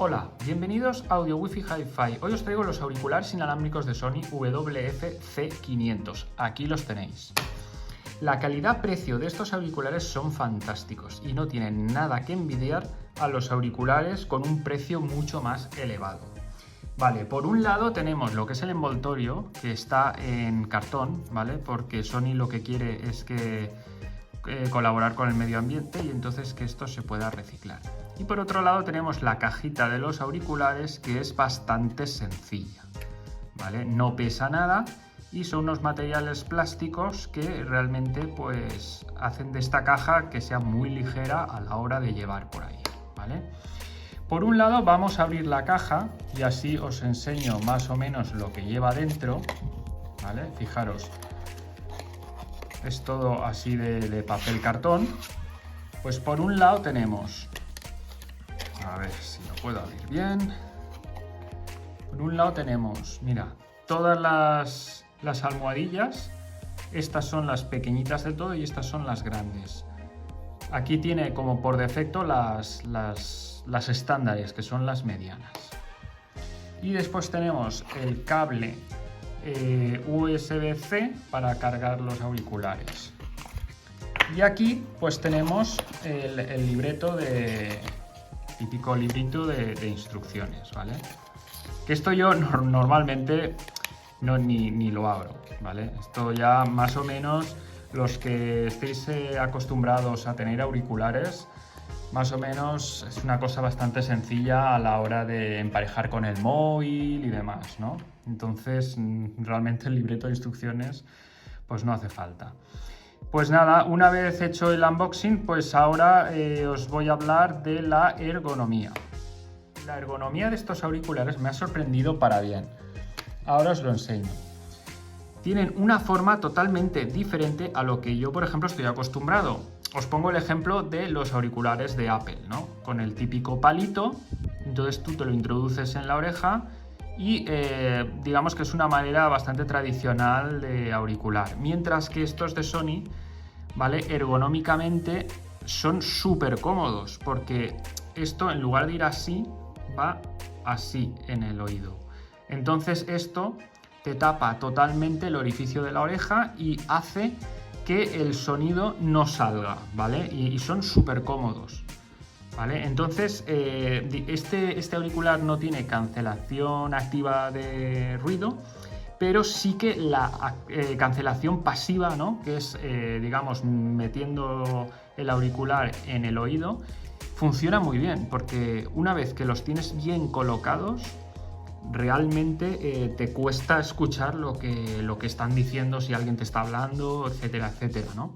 Hola, bienvenidos a Audio Wi-Fi Hi-Fi. Hoy os traigo los auriculares inalámbricos de Sony WF-C500. Aquí los tenéis. La calidad-precio de estos auriculares son fantásticos y no tienen nada que envidiar a los auriculares con un precio mucho más elevado. Vale, por un lado tenemos lo que es el envoltorio, que está en cartón, ¿vale? Porque Sony lo que quiere es colaborar con el medio ambiente y entonces que esto se pueda reciclar. Y por otro lado tenemos la cajita de los auriculares, que es bastante sencilla, ¿vale? No pesa nada y son unos materiales plásticos que realmente pues hacen de esta caja que sea muy ligera a la hora de llevar por ahí, ¿vale? Por un lado vamos a abrir la caja y así os enseño más o menos lo que lleva dentro, ¿vale? Fijaros, es todo así de papel cartón. Pues por un lado tenemos, a ver si lo puedo abrir bien. Por un lado tenemos, mira, todas las almohadillas. Estas son las pequeñitas de todo y estas son las grandes. Aquí tiene como por defecto las estándares, que son las medianas. Y después tenemos el cable USB-C para cargar los auriculares. Y aquí pues tenemos el libreto típico librito de instrucciones, ¿vale? Que esto yo normalmente ni lo abro, ¿vale? Esto ya más o menos los que estéis acostumbrados a tener auriculares, más o menos es una cosa bastante sencilla a la hora de emparejar con el móvil y demás, ¿no? Entonces realmente el libreto de instrucciones pues no hace falta. Pues nada, una vez hecho el unboxing, pues ahora os voy a hablar de la ergonomía. La ergonomía de estos auriculares me ha sorprendido para bien. Ahora os lo enseño. Tienen una forma totalmente diferente a lo que yo, por ejemplo, estoy acostumbrado. Os pongo el ejemplo de los auriculares de Apple, ¿no? Con el típico palito, entonces tú te lo introduces en la oreja y digamos que es una manera bastante tradicional de auricular. Mientras que estos de Sony, ¿vale? Ergonómicamente son súper cómodos, porque esto en lugar de ir así, va así en el oído. Entonces esto te tapa totalmente el orificio de la oreja y hace que el sonido no salga, ¿vale? Y son súper cómodos, ¿vale? Entonces este auricular no tiene cancelación activa de ruido, pero sí que la cancelación pasiva, ¿no? Que es, digamos, metiendo el auricular en el oído, funciona muy bien, porque una vez que los tienes bien colocados, realmente te cuesta escuchar lo que están diciendo, si alguien te está hablando, etcétera, etcétera, ¿no?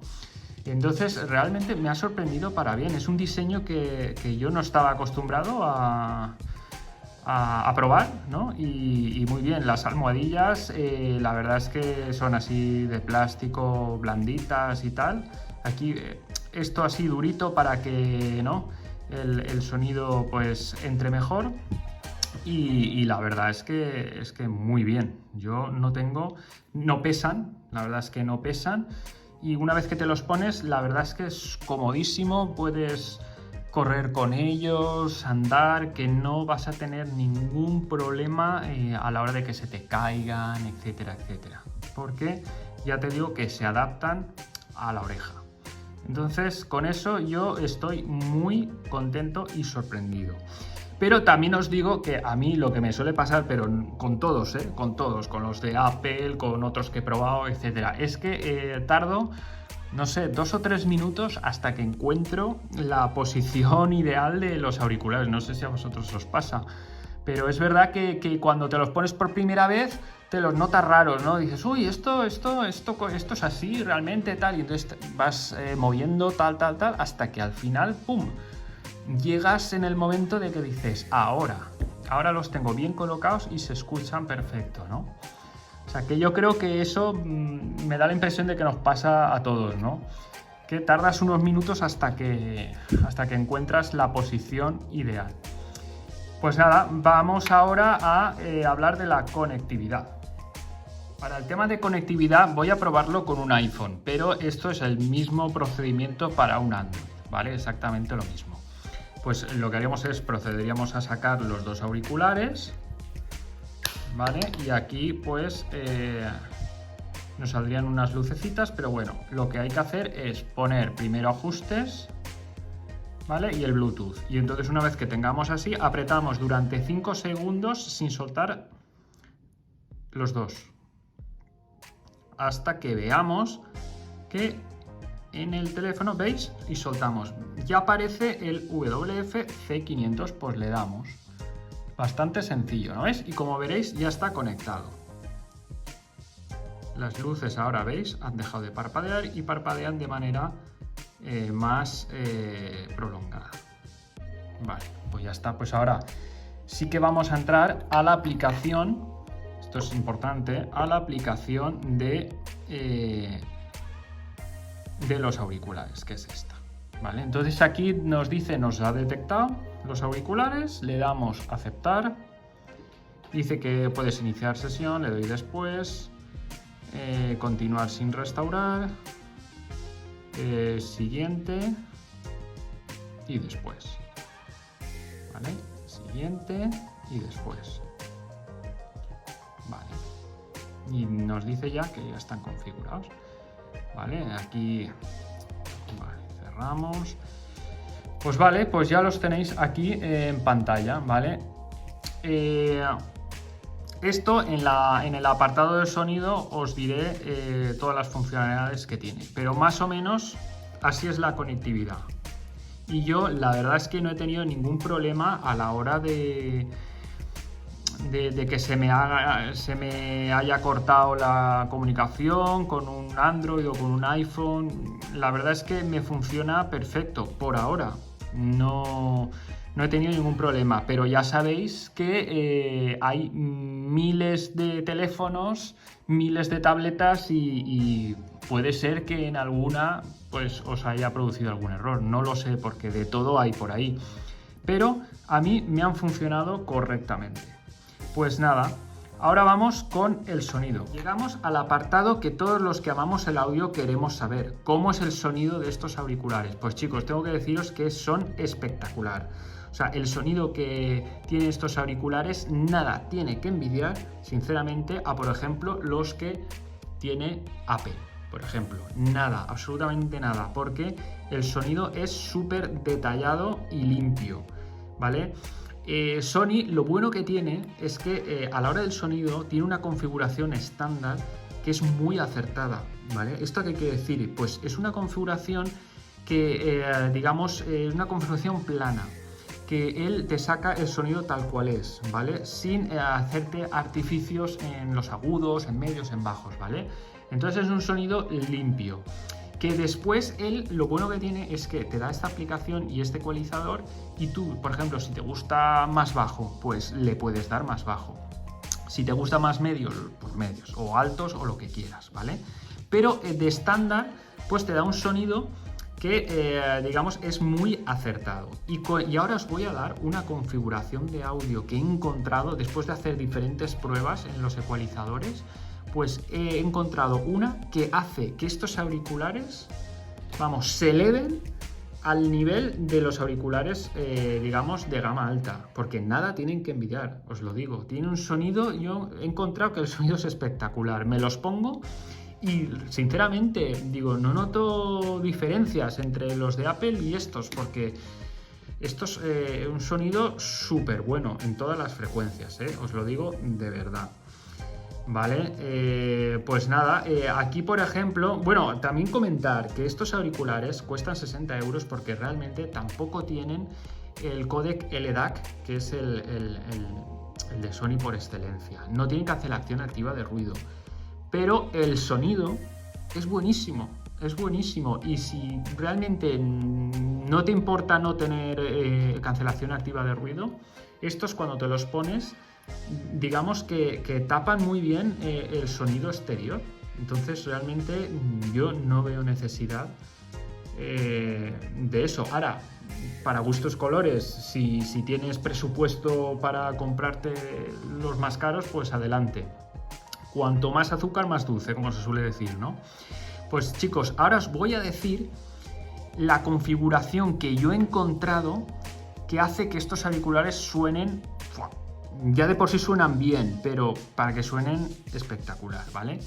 Entonces realmente me ha sorprendido para bien. Es un diseño que yo no estaba acostumbrado a probar, ¿no? Y muy bien, las almohadillas la verdad es que son así de plástico, blanditas y tal. Aquí esto así durito para que, ¿no? el sonido pues entre mejor. Y la verdad es que muy bien. Yo no pesan, la verdad es que no pesan. Y una vez que te los pones, la verdad es que es comodísimo. Puedes correr con ellos, andar, que no vas a tener ningún problema a la hora de que se te caigan, etcétera, etcétera. Porque ya te digo que se adaptan a la oreja. Entonces, con eso yo estoy muy contento y sorprendido. Pero también os digo que a mí lo que me suele pasar, pero con todos, con los de Apple, con otros que he probado, etcétera, es que tardo, no sé, 2 o 3 minutos hasta que encuentro la posición ideal de los auriculares. No sé si a vosotros os pasa, pero es verdad que cuando te los pones por primera vez te los notas raros, ¿no? Dices, uy, esto es así realmente, tal, y entonces vas moviendo tal, hasta que al final, ¡pum!, llegas en el momento de que dices, ahora los tengo bien colocados y se escuchan perfecto, ¿no? O sea, que yo creo que eso me da la impresión de que nos pasa a todos, ¿no? Que tardas unos minutos hasta que encuentras la posición ideal. Pues nada, vamos ahora a hablar de la conectividad. Para el tema de conectividad voy a probarlo con un iPhone, pero esto es el mismo procedimiento para un Android, ¿vale? Exactamente lo mismo. pues lo que haríamos es procederíamos a sacar los dos auriculares, ¿vale? Y aquí pues nos saldrían unas lucecitas, pero bueno, lo que hay que hacer es poner primero ajustes, ¿vale? Y el Bluetooth. Y entonces una vez que tengamos así, apretamos durante 5 segundos sin soltar los dos, hasta que veamos que en el teléfono, ¿veis? Y soltamos. Ya aparece el WF-C500, pues le damos. Bastante sencillo, ¿no es? Y como veréis, ya está conectado. Las luces ahora, ¿veis? Han dejado de parpadear y parpadean de manera más prolongada. Vale, pues ya está. Pues ahora sí que vamos a entrar a la aplicación, esto es importante, a la aplicación de los auriculares, que es esta. Vale, entonces aquí nos dice, nos ha detectado los auriculares, le damos a aceptar, dice que puedes iniciar sesión, le doy después, continuar sin restaurar, siguiente y después, ¿vale? Siguiente y después, vale, y nos dice ya que ya están configurados, ¿vale? Aquí, vale, cerramos, pues vale, pues ya los tenéis aquí en pantalla, ¿vale? Esto en el apartado de sonido os diré todas las funcionalidades que tiene, pero más o menos así es la conectividad. Y yo la verdad es que no he tenido ningún problema a la hora de que se me haya cortado la comunicación con un Android o con un iPhone. La verdad es que me funciona perfecto por ahora. No he tenido ningún problema, pero ya sabéis que hay miles de teléfonos, miles de tabletas y puede ser que en alguna pues os haya producido algún error. No lo sé, porque de todo hay por ahí. Pero a mí me han funcionado correctamente. Pues nada, ahora vamos con el sonido. Llegamos al apartado que todos los que amamos el audio queremos saber. ¿Cómo es el sonido de estos auriculares? Pues chicos, tengo que deciros que son espectacular. O sea, el sonido que tienen estos auriculares nada tiene que envidiar, sinceramente, a, por ejemplo, los que tiene Apple. Por ejemplo, nada, absolutamente nada, porque el sonido es súper detallado y limpio, ¿vale? Sony lo bueno que tiene es que a la hora del sonido tiene una configuración estándar que es muy acertada, ¿vale? ¿Esto qué quiere decir? Pues es una configuración que, digamos, es una configuración plana, que él te saca el sonido tal cual es, ¿vale? Sin hacerte artificios en los agudos, en medios, en bajos, ¿vale? Entonces es un sonido limpio. Que después él, lo bueno que tiene es que te da esta aplicación y este ecualizador y tú, por ejemplo, si te gusta más bajo, pues le puedes dar más bajo. Si te gusta más medios, pues medios, o altos o lo que quieras, ¿vale? Pero de estándar, pues te da un sonido que, digamos, es muy acertado. Y ahora os voy a dar una configuración de audio que he encontrado después de hacer diferentes pruebas en los ecualizadores. Pues he encontrado una que hace que estos auriculares, vamos, se eleven al nivel de los auriculares, digamos, de gama alta, porque nada tienen que envidiar, os lo digo. Tiene un sonido, yo he encontrado que el sonido es espectacular. Me los pongo y, sinceramente, digo, no noto diferencias entre los de Apple y estos, porque estos, un sonido súper bueno en todas las frecuencias, os lo digo de verdad. Vale, pues nada, aquí por ejemplo, bueno, también comentar que estos auriculares cuestan 60 euros porque realmente tampoco tienen el códec LDAC, que es el de Sony por excelencia. No tienen cancelación activa de ruido, pero el sonido es buenísimo, y si realmente no te importa no tener cancelación activa de ruido, estos cuando te los pones, digamos que tapan muy bien el sonido exterior. Entonces realmente yo no veo necesidad de eso. Ahora, para gustos colores, si tienes presupuesto para comprarte los más caros, pues adelante. Cuanto más azúcar, más dulce, como se suele decir, ¿no? Pues chicos, ahora os voy a decir la configuración que yo he encontrado que hace que estos auriculares suenen, ya de por sí suenan bien, pero para que suenen espectacular, ¿vale?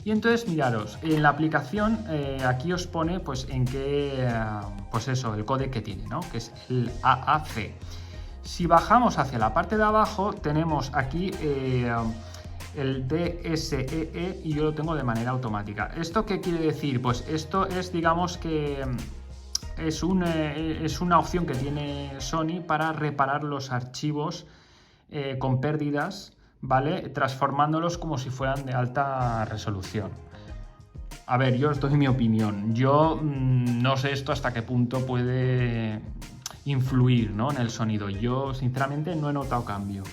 Y entonces miraros, en la aplicación aquí os pone pues en qué, pues eso, el códec que tiene, ¿no? Que es el AAC. Si bajamos hacia la parte de abajo tenemos aquí el DSEE y yo lo tengo de manera automática. ¿Esto qué quiere decir? Pues esto es, digamos que es una opción que tiene Sony para reparar los archivos con pérdidas, ¿vale? Transformándolos como si fueran de alta resolución. A ver, yo os doy mi opinión. Yo no sé esto hasta qué punto puede influir, ¿no?, en el sonido. Yo sinceramente no he notado cambio,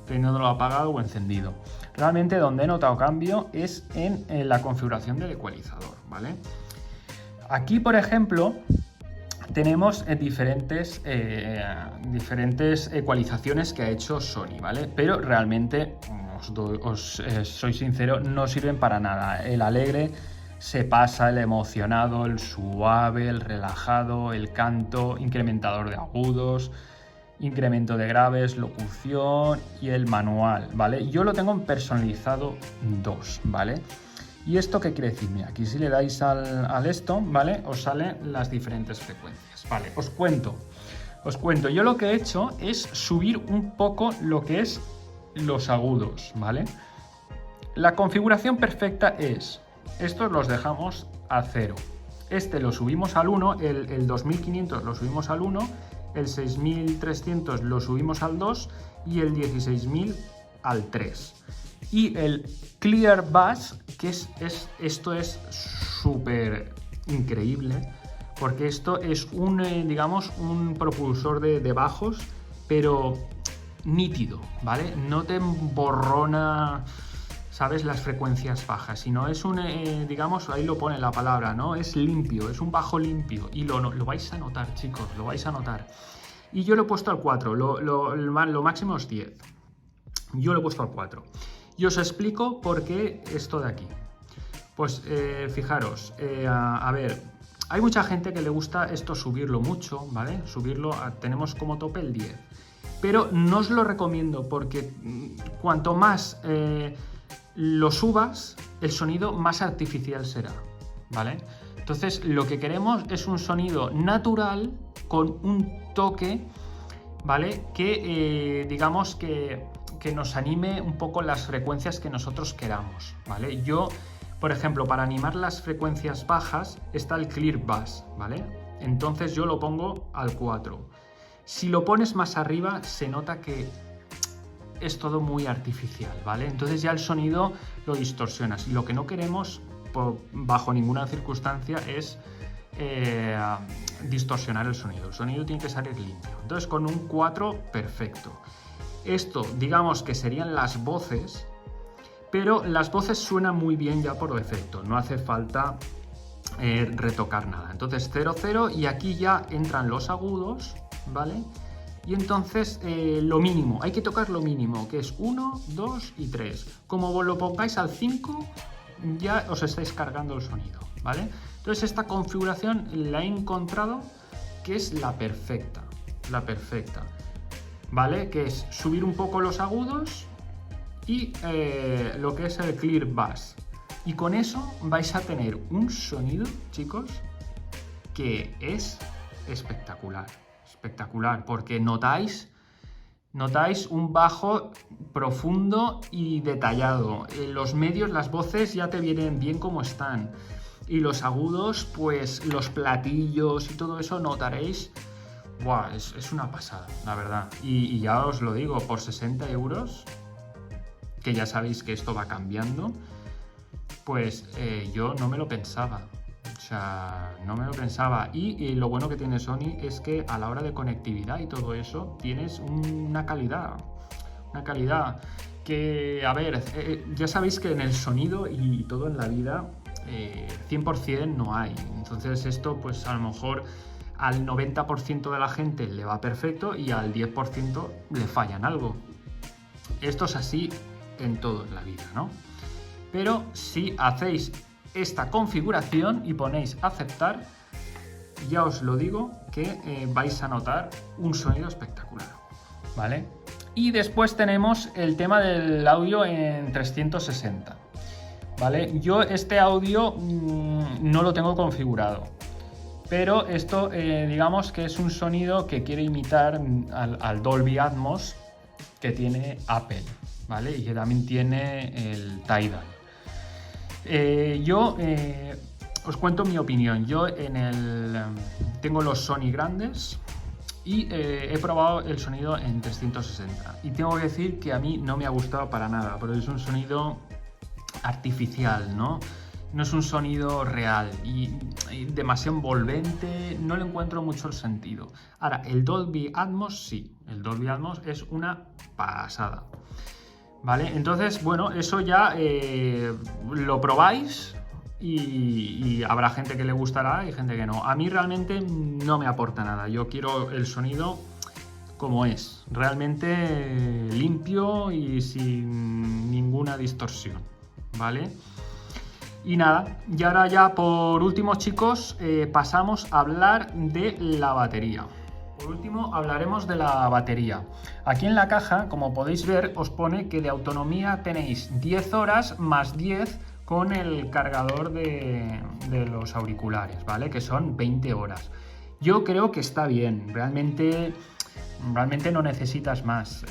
teniéndolo apagado o encendido. Realmente donde he notado cambio es en la configuración del ecualizador, ¿vale? Aquí, por ejemplo, tenemos diferentes ecualizaciones que ha hecho Sony, ¿vale? Pero realmente, soy sincero, no sirven para nada. El alegre se pasa, el emocionado, el suave, el relajado, el canto, incrementador de agudos, incremento de graves, locución y el manual, ¿vale? Yo lo tengo en personalizado 2, ¿vale? ¿Y esto qué quiere decir? Mira, aquí si le dais al esto, ¿vale? Os salen las diferentes frecuencias, ¿vale? Os cuento. Yo lo que he hecho es subir un poco lo que es los agudos, ¿vale? La configuración perfecta es, estos los dejamos a 0. Este lo subimos al 1, el 2500 lo subimos al 1, el 6300 lo subimos al 2 y el 16000 al 3. Y el Clear Bass, que esto es súper increíble, porque esto es digamos, un propulsor de bajos, pero nítido, ¿vale? No te emborrona, ¿sabes?, las frecuencias bajas, sino es digamos, ahí lo pone la palabra, ¿no? Es limpio, es un bajo limpio, y lo vais a notar, chicos, lo vais a notar. Y yo lo he puesto al 4, lo máximo es 10. Yo lo he puesto al 4. Y os explico por qué esto de aquí. Pues fijaros, a ver, hay mucha gente que le gusta esto subirlo mucho, ¿vale? Tenemos como tope el 10. Pero no os lo recomiendo porque cuanto más lo subas, el sonido más artificial será, ¿vale? Entonces lo que queremos es un sonido natural con un toque, ¿vale? Que digamos que nos anime un poco las frecuencias que nosotros queramos, ¿vale? Yo, por ejemplo, para animar las frecuencias bajas está el Clear Bass, ¿vale? Entonces yo lo pongo al 4. Si lo pones más arriba se nota que es todo muy artificial, ¿vale? Entonces ya el sonido lo distorsionas y lo que no queremos bajo ninguna circunstancia es distorsionar el sonido. El sonido tiene que salir limpio. Entonces con un 4 perfecto. Esto, digamos que serían las voces, pero las voces suenan muy bien ya por defecto, no hace falta retocar nada. Entonces 0, 0 y aquí ya entran los agudos, ¿vale? Y entonces lo mínimo, hay que tocar lo mínimo, que es 1, 2 y 3. Como lo pongáis al 5, ya os estáis cargando el sonido, ¿vale? Entonces esta configuración la he encontrado que es la perfecta, ¿vale? Que es subir un poco los agudos y lo que es el Clear Bass. Y con eso vais a tener un sonido, chicos, que es espectacular, porque notáis un bajo profundo y detallado. Los medios, las voces ya te vienen bien como están. Y los agudos, pues los platillos y todo eso notaréis. Buah, es una pasada, la verdad. Y ya os lo digo, por 60 euros, que ya sabéis que esto va cambiando, pues yo no me lo pensaba. O sea, no me lo pensaba. Y lo bueno que tiene Sony es que a la hora de conectividad y todo eso, tienes una calidad que, a ver, ya sabéis que en el sonido y todo en la vida, 100% no hay. Entonces esto, pues a lo mejor al 90% de la gente le va perfecto y al 10% le fallan algo. Esto es así en todo en la vida, ¿no? Pero si hacéis esta configuración y ponéis aceptar, ya os lo digo que vais a notar un sonido espectacular, ¿vale? Y después tenemos el tema del audio en 360, ¿vale? Yo este audio no lo tengo configurado, pero esto digamos que es un sonido que quiere imitar al Dolby Atmos que tiene Apple, ¿vale? Y que también tiene el Tidal. Os cuento mi opinión. Yo tengo los Sony grandes y he probado el sonido en 360 y tengo que decir que a mí no me ha gustado para nada, porque es un sonido artificial, ¿no? No es un sonido real y demasiado envolvente, no le encuentro mucho el sentido. Ahora, el Dolby Atmos sí, el Dolby Atmos es una pasada, ¿vale? Entonces, bueno, eso ya lo probáis y habrá gente que le gustará y gente que no. A mí realmente no me aporta nada, yo quiero el sonido como es, realmente limpio y sin ninguna distorsión, ¿vale? Y nada, y ahora ya por último, chicos, pasamos a hablar de la batería. Por último hablaremos de la batería. Aquí en la caja, como podéis ver, os pone que de autonomía tenéis 10 horas más 10 con el cargador de los auriculares, ¿vale? Que son 20 horas. Yo creo que está bien, realmente no necesitas más.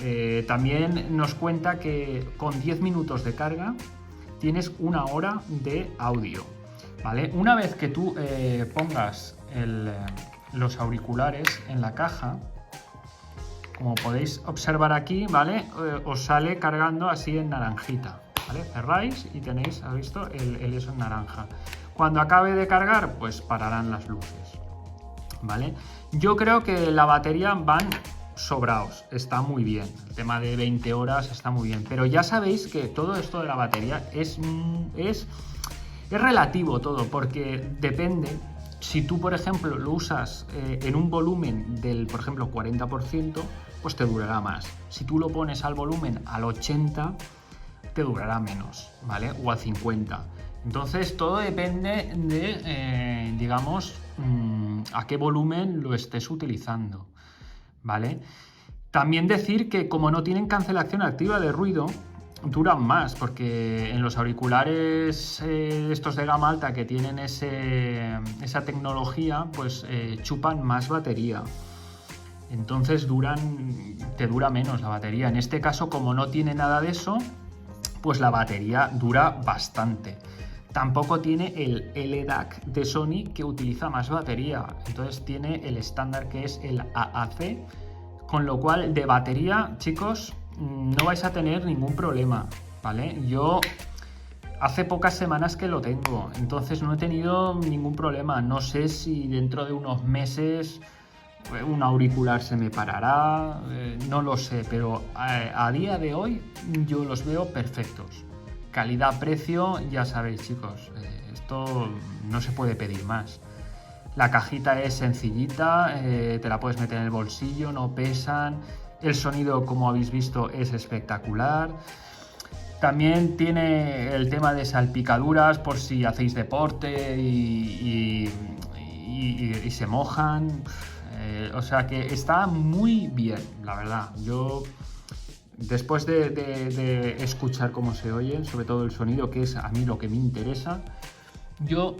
También nos cuenta que con 10 minutos de carga tienes 1 hora de audio, ¿vale? Una vez que tú pongas los auriculares en la caja, como podéis observar aquí, ¿vale? Os sale cargando así en naranjita, ¿vale? Cerráis y tenéis, ¿has visto? El eso en naranja. Cuando acabe de cargar, pues pararán las luces, ¿vale? Yo creo que la batería van sobraos, está muy bien. El tema de 20 horas está muy bien, pero ya sabéis que todo esto de la batería es relativo todo, porque depende. Si tú, por ejemplo, lo usas en un volumen del, por ejemplo, 40%, pues te durará más. Si tú lo pones al volumen al 80%, te durará menos, ¿vale? O al 50%. Entonces, todo depende de, digamos, a qué volumen lo estés utilizando, ¿vale? También decir que como no tienen cancelación activa de ruido, duran más, porque en los auriculares estos de gama alta que tienen esa tecnología, pues chupan más batería. Entonces te dura menos la batería. En este caso, como no tiene nada de eso, pues la batería dura bastante. Tampoco tiene el LDAC de Sony, que utiliza más batería. Entonces tiene el estándar que es el AAC, con lo cual de batería, chicos, no vais a tener ningún problema, ¿vale? Yo hace pocas semanas que lo tengo, entonces no he tenido ningún problema. No sé si dentro de unos meses un auricular se me parará, no lo sé, pero a día de hoy yo los veo perfectos. Calidad-precio, ya sabéis, chicos, esto no se puede pedir más. La cajita es sencillita, te la puedes meter en el bolsillo, no pesan. El sonido, como habéis visto, es espectacular. También tiene el tema de salpicaduras por si hacéis deporte y se mojan. O sea que está muy bien, la verdad. Yo, después de escuchar cómo se oyen, sobre todo el sonido, que es a mí lo que me interesa, yo,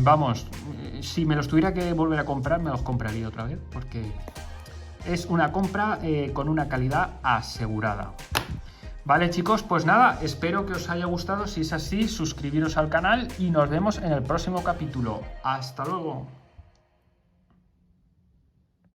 vamos, si me los tuviera que volver a comprar, me los compraría otra vez, porque es una compra con una calidad asegurada. Vale, chicos, pues nada, espero que os haya gustado. Si es así, suscribiros al canal y nos vemos en el próximo capítulo. ¡Hasta luego!